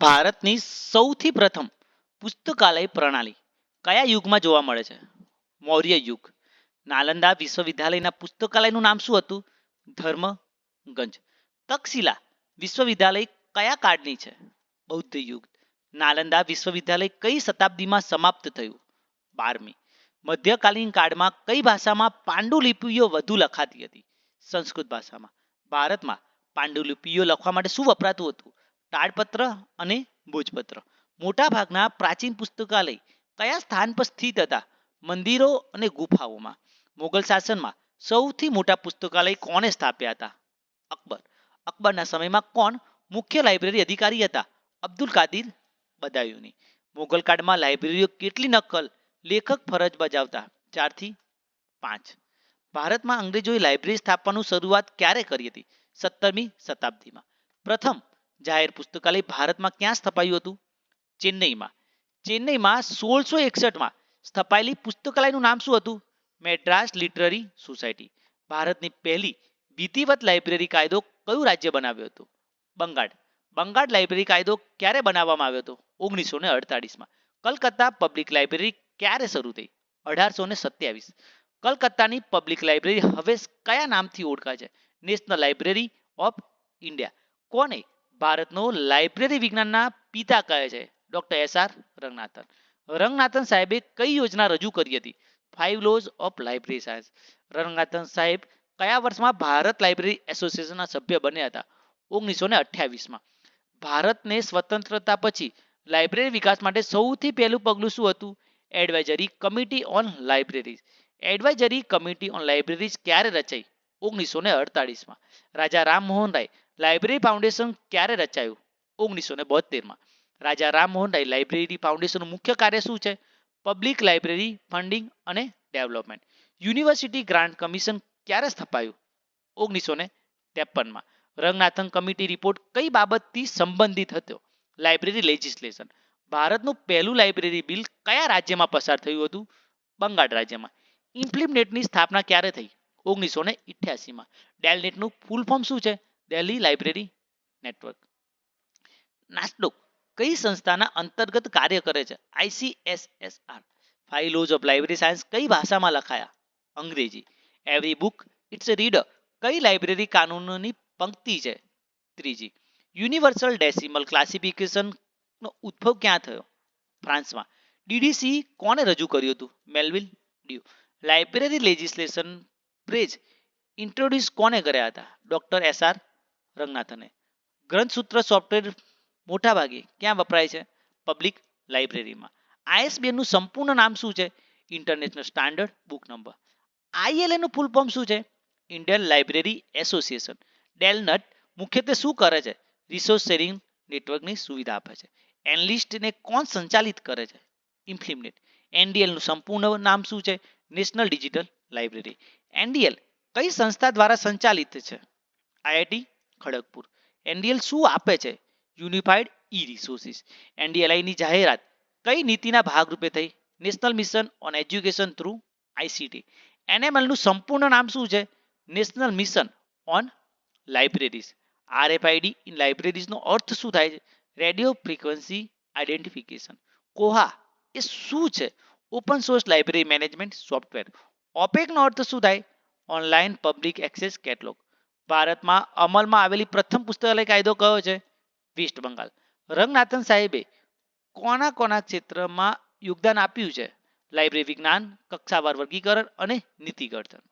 ભારતની સૌથી પ્રથમ પુસ્તકાલય પ્રણાલી કયા યુગમાં જોવા મળે છે? મૌર્ય યુગ. નાલંદા વિશ્વવિદ્યાલયના પુસ્તકાલયનું નામ શું હતું? ધર્મગંજ. તક્ષશિલા વિશ્વવિદ્યાલય કયા કાળની છે? બૌદ્ધ યુગ. નાલંદા વિશ્વવિદ્યાલય કઈ શતાબ્દીમાં સમાપ્ત થયું? 12મી. મધ્યકાલીન કાળમાં કઈ ભાષામાં પાંડુલિપિઓ વધુ લખાતી હતી? સંસ્કૃત ભાષામાં. ભારતમાં પાંડુલિપિઓ લખવા માટે શું વપરાતું હતું? તાડપત્ર અને ભોજપત્ર. મોટાભાગના પ્રાચીન પુસ્તકાલય કયા સ્થાન પર સ્થિત હતા? મંદિરો અને ગુફાઓમાં. મુગલ શાસનમાં સૌથી મોટા પુસ્તકાલય કોણે સ્થાપ્યા હતા? અકબર. અકબરના સમયમાં કોણ મુખ્ય લાઇબ્રેરી અધિકારી હતા? અબ્દુલ કાદિર બદાયુની. મુગલ કાળમાં લાઇબ્રેરીઓ કેટલી નકલ લેખક ફરજ બજાવતા? 4 થી 5. ભારતમાં અંગ્રેજોએ લાઇબ્રેરી સ્થાપવાનું શરૂઆત ક્યારે કરી હતી? 17મી શતાબ્દીમાં. પ્રથમ જાહેર પુસ્તકાલય ભારતમાં ક્યાં સ્થપાયું હતું? ચેન્નઈમાં. ચેન્નઈમાં 1661માં સ્થપાયેલી પુસ્તકાલયનું નામ શું હતું? મેડ્રાસ લિટરરી સોસાયટી. ભારતની પહેલી વિધિવત લાઇબ્રેરી કાયદો કયું રાજ્ય બનાવ્યો હતો? બંગાળ. બંગાળ લાઇબ્રેરી કાયદો ક્યારે બનાવવામાં આવ્યો હતો? 1948માં. કલકત્તા પબ્લિક લાઇબ્રેરી ક્યારે શરૂ થઈ? 1827. કલકત્તાની પબ્લિક લાઇબ્રેરી હવે કયા નામથી ઓળખાય છે? National library of India. કોને ભારતનો લાઇબ્રેરી વિજ્ઞાનના પિતા કહે છે? ડોક્ટર એસ.આર. રંગનાથન. રંગનાથન સાહેબે કઈ યોજના રજૂ કરી હતી? 5 laws of library science. Ranganathan સાહેબ કયા વર્ષમાં ભારત લાઇબ્રેરી એસોસિએશનના સભ્ય બન્યા હતા? 1928માં. ભારતને સ્વતંત્રતા પછી લાઇબ્રેરી વિકાસ માટે સૌથી પહેલું પગલું શું હતું? Advisory committee on libraries. Advisory committee on libraries ક્યારે રચાઈ? 1948માં. રાજા રામમોહન રાય લાઇબ્રેરી ફાઉન્ડેશન ક્યારે રચાયું? 1972માં. રાજા રામમોહન રાય લાઇબ્રેરી ફાઉન્ડેશનનું મુખ્ય કાર્ય શું છે? પબ્લિક લાઇબ્રેરી ફંડિંગ અને ડેવલપમેન્ટ. યુનિવર્સિટી ગ્રાન્ટ કમિશન ક્યારે સ્થપાયું? 1953માં. રંગનાથન કમિટી રિપોર્ટ કઈ બાબતથી સંબંધિત હતો? Library legislation. ભારતનું પહેલું લાઇબ્રેરી બિલ કયા રાજ્યમાં પસાર થયું હતું? બંગાળ રાજ્યમાં. ઇમ્પ્લિમેન્ટની સ્થાપના ક્યારે થઈ? 1988માં. ડેલનેટનું ફૂલ ફોર્મ શું છે? Delhi library network. નાસ્ડોક કઈ સંસ્થાના અંતર્ગત કાર્ય કરે છે? ICSSR. 5 laws of library science કઈ ભાષામાં લખાયા? અંગ્રેજી. Every book its a reader કઈ લાઇબ્રેરી કાનૂનની પંક્તિ છે? ત્રીજી. યુનિવર્સલ ડેસિમલ ક્લાસિફિકેશનનો ઉદ્ભવ ક્યાં થયો? ફ્રાન્સમાં. DDC કોણે રજૂ કર્યું હતું? મેલવિલ ડ્યુ. લાઇબ્રેરી લેજિસ્લેશન પ્રેજ ઇન્ટ્રોડ્યુસ કોને કર્યા હતા? ડોક્ટર એસ.આર. રંગનાથને. ગ્રંથસૂત્ર સોફ્ટવેર મોટાભાગે ક્યાં વપરાય છે? પબ્લિક લાઇબ્રેરીમાં. ISBN નું સંપૂર્ણ નામ શું છે? International standard book number. ILA નું ફૂલ ફોર્મ શું છે? Indian library association. ડેલનટ મુખ્યત્વે શું કરે છે? રિસોર્સ શેરિંગ નેટવર્કની સુવિધા આપે છે. એનલિસ્ટને કોણ સંચાલિત કરે છે? ઇમ્પ્લિમેન્ટ. NDL નું સંપૂર્ણ નામ શું છે? National digital library. NDL કઈ સંસ્થા દ્વારા સંચાલિત છે? IIT ખડગપુર. NDL શું આપે છે? યુનિફાઈડ ઈ રિસોર્સિસ. NDLI ની જાહેરાત કઈ નીતિના ભાગરૂપે થઈ? National mission on education through ICT. NML નું સંપૂર્ણ નામ શું છે? National mission on libraries. RFID in લાઇબ્રેરીઝનો અર્થ શું થાય છે? Radio frequency identification. કોહા એ શું છે? Open source library management software. ઓપેકનો અર્થ શું થાય? Online public access catalogue. ભારતમાં અમલમાં આવેલી પ્રથમ પુસ્તકાલય કાયદો કયો છે? વેસ્ટ બંગાળ. રંગનાથન સાહેબે કોના કોના ક્ષેત્રમાં યોગદાન આપ્યું છે? લાઇબ્રેરી વિજ્ઞાન, કક્ષાવાર વર્ગીકરણ અને નીતિ ઘડતર.